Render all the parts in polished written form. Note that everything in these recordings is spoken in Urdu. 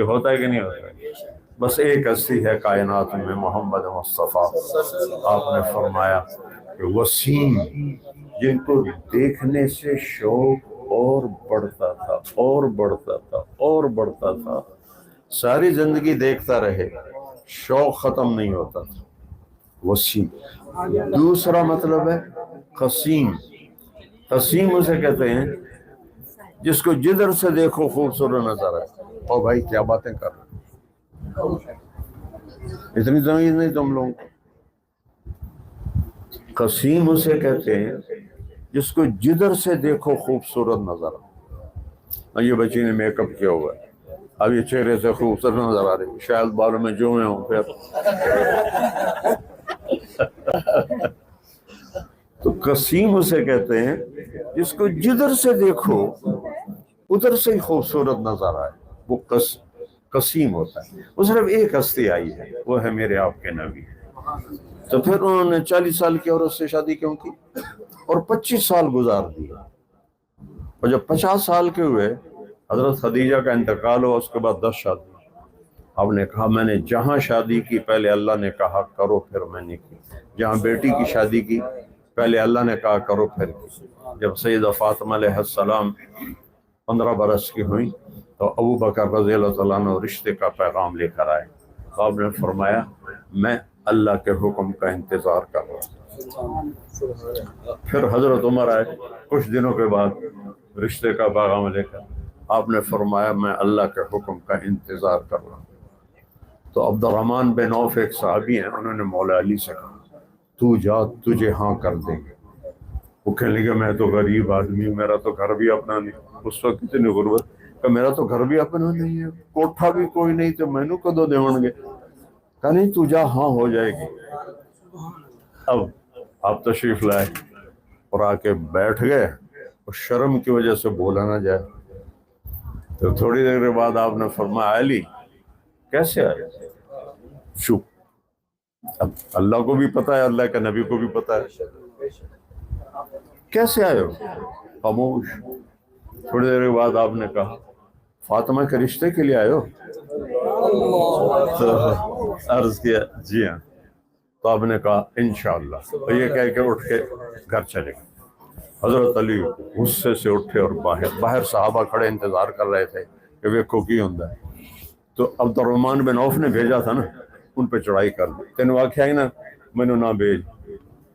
یہ ہوتا ہے کہ نہیں ہوتا ہے؟ بس ایک ہستی ہے کائنات میں، محمد مصطفیٰ. آپ نے فرمایا کہ وسیم، جن کو دیکھنے سے شوق اور بڑھتا تھا اور بڑھتا تھا اور بڑھتا تھا، ساری زندگی دیکھتا رہے، شوق ختم نہیں ہوتا تھا. وسیم. دوسرا مطلب ہے قسیم. قسیم اسے کہتے ہیں جس کو جدھر سے دیکھو خوبصورت نظر آئے. او بھائی کیا باتیں کر رہے، اتنی تمیز نہیں تم لوگوں کو. قسیم اسے کہتے ہیں جس کو جدھر سے دیکھو خوبصورت نظر آئے. یہ بچی نے میک اپ کیا ہوا ہے، اب یہ چہرے سے خوبصورت نظر آ رہی، شاید بالوں میں جوئیں ہوں پھر. تو قسیم اسے کہتے ہیں جس کو جدھر سے دیکھو ادھر سے ہی خوبصورت نظر آئے، وہ قسیم ہوتا ہے. وہ صرف ایک ہستی آئی ہے، وہ ہے میرے آپ کے نبی. تو پھر انہوں نے 40 سال کی عورت سے شادی کیوں کی اور 25 سال گزار دیا. اور جب 50 سال کے ہوئے، حضرت خدیجہ کا انتقال ہوا، اس کے بعد 10 شادی. آپ نے کہا میں نے جہاں شادی کی پہلے اللہ نے کہا کرو، پھر میں نے کی. جہاں بیٹی کی شادی کی پہلے اللہ نے کہا کرو، پھر کی. جب سیدہ فاطمہ علیہ السلام 15 برس کی ہوئی تو ابو بکر رضی اللہ تعالیٰ عنہ رشتے کا پیغام لے کر آئے. آپ نے فرمایا میں اللہ کے حکم کا انتظار کر رہا ہوں. پھر حضرت عمر آئے کچھ دنوں کے بعد رشتے کا پیغام لے کر. آپ نے فرمایا میں اللہ کے حکم کا انتظار کر رہا ہوں. تو عبد الرحمن بن عوف ایک صحابی ہیں، انہوں نے مولا علی سے کہا تو جا، تجھے ہاں کر دیں گے. وہ کہنے لگے میں تو غریب آدمی ہوں، میرا تو گھر بھی اپنا نہیں. اس وقت کتنی غربت کہ میرا تو گھر بھی اپنا نہیں ہے، کوٹھا بھی کوئی نہیں، تو میں نے کدو دیون گے. کہا نہیں تو جا، ہاں ہو جائے گی. اب آپ تشریف لائے اور آ کے بیٹھ گئے، اور شرم کی وجہ سے بولا نہ جائے. تو تھوڑی دیر کے بعد آپ نے فرمایا علی کیسے آئے؟ چپ. اب اللہ کو بھی پتا ہے، اللہ کے نبی کو بھی پتا ہے، کیسے آئے ہو؟ خاموش. تھوڑی دیر کے بعد آپ نے کہا فاطمہ کے رشتے کے لیے آئے ہو؟ تو عرض کیا جی ہاں. تو آپ نے کہا انشاءاللہ. تو یہ کہہ کے اٹھ کے گھر چلے گئے. حضرت علی غصے سے اٹھے اور باہر صحابہ کھڑے انتظار کر رہے تھے کہ ویکھو کی ہوندا ہے. تو عبد الرحمن بن عوف نے بھیجا تھا نا ان پہ چڑھائی کر دی. تین واقعہ ہی نا میں نے نہ بھیج.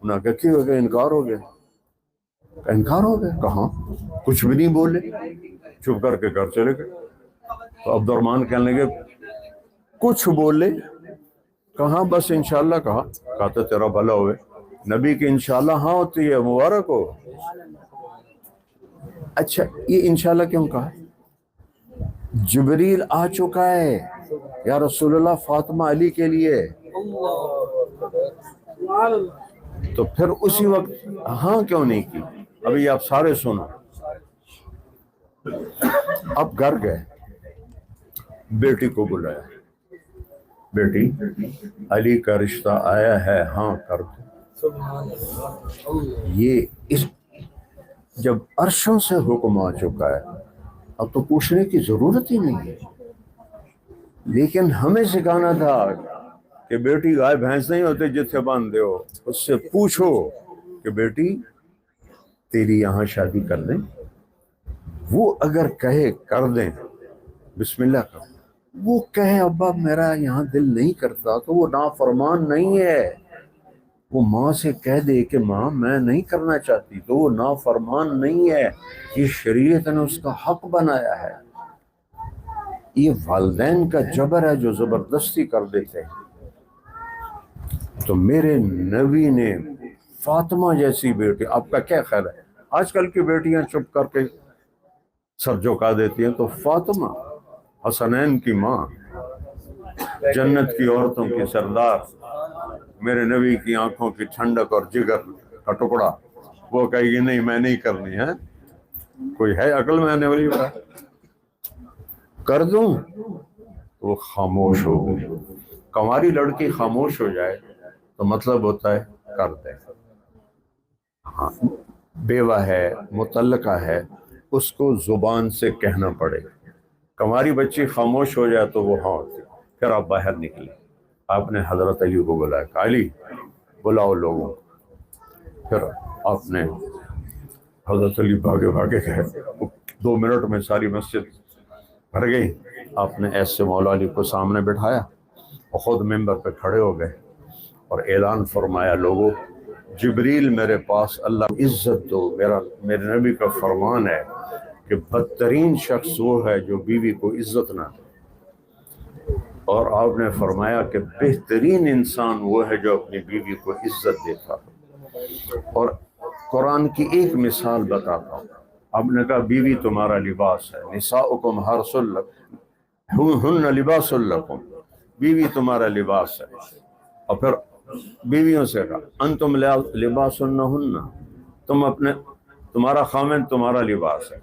انہوں نے کہا کی ہو گیا؟ انکار ہو گیا. انکار ہو گیا؟ کہاں، کچھ بھی نہیں بولے، چپ کر کے گھر چلے گئے. تو عبد الرحمن کہنے لگے کچھ بولے؟ کہاں بس انشاءاللہ کہا. کہتا تیرا بھلا ہوئے، نبی کی انشاءاللہ ہاں ہوتی ہے، مبارک ہو. اچھا یہ انشاءاللہ کیوں کہا؟ جبریل آ چکا ہے یا رسول اللہ فاطمہ علی کے لیے. تو پھر اسی وقت ہاں کیوں نہیں کی؟ ابھی آپ سارے سنو. اب گھر گئے، بیٹی کو بلایا، بیٹی علی کا رشتہ آیا ہے، ہاں کر دو. یہ اس جب عرشوں سے حکم آ چکا ہے اب تو پوچھنے کی ضرورت ہی نہیں ہے. لیکن ہمیں سکھانا تھا کہ بیٹی گائے بھینس نہیں ہوتے جتھے باندھے ہو، اس سے پوچھو کہ بیٹی تیری یہاں شادی کر دیں. وہ اگر کہے کر دیں بسم اللہ کر. وہ کہے ابا میرا یہاں دل نہیں کرتا تو وہ نافرمان نہیں ہے. وہ ماں سے کہہ دے کہ ماں میں نہیں کرنا چاہتی تو وہ نافرمان نہیں ہے. یہ شریعت نے اس کا حق بنایا ہے. یہ والدین کا جبر ہے جو زبردستی کر دیتے ہیں. تو میرے نبی نے فاطمہ جیسی بیٹی، آپ کا کیا خیال ہے؟ آج کل کی بیٹیاں چپ کر کے سر جھکا دیتی ہیں، تو فاطمہ حسنین کی ماں، جنت کی عورتوں کی سردار، میرے نبی کی آنکھوں کی ٹھنڈک اور جگر کا ٹکڑا، وہ کہے گی نہیں میں نہیں کرنی ہے. کوئی ہے عقل میں آنے والی بات؟ کر دوں وہ خاموش ہو گئی. کنواری لڑکی خاموش ہو جائے تو مطلب ہوتا ہے کر دے. ہاں بیوہ ہے، مطلقہ ہے، اس کو زبان سے کہنا پڑے ہماری بچی خاموش ہو جائے تو وہ ہاں ہوتی. پھر آپ باہر نکلے. آپ نے حضرت علی کو بلایا کہ علی بلاؤ لوگوں. پھر آپ نے حضرت علی بھاگے بھاگے گئے. 2 منٹ میں ساری مسجد بھر گئی. آپ نے ایسے مولا علی کو سامنے بٹھایا اور خود ممبر پہ کھڑے ہو گئے اور اعلان فرمایا لوگوں جبریل میرے پاس اللہ عزت دو. میرے نبی کا فرمان ہے کہ بدترین شخص وہ ہے جو بیوی کو عزت نہ دے. اور آپ نے فرمایا کہ بہترین انسان وہ ہے جو اپنی بیوی کو عزت دیتا ہے. اور قرآن کی ایک مثال بتاتا ہوں. آپ نے کہا بیوی تمہارا لباس ہے. نساؤکم حرث ہن لباس لکم. بیوی تمہارا لباس ہے. اور پھر بیویوں سے کہا انتم لباس ہن. تمہارا خامن تمہارا لباس ہے.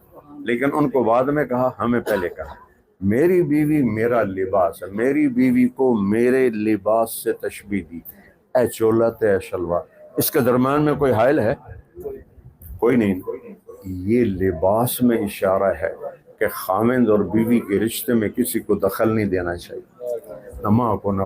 لیکن ان کو بعد میں کہا ہمیں پہلے کہا میری بیوی میرا لباس ہے. میری بیوی کو میرے لباس سے تشبیہ دی. اے چولت اے شلوار. اس کے درمیان میں کوئی حائل ہے؟ کوئی نہیں. یہ لباس میں اشارہ ہے کہ خامند اور بیوی کے رشتے میں کسی کو دخل نہیں دینا چاہیے. نہ ماں کو نہ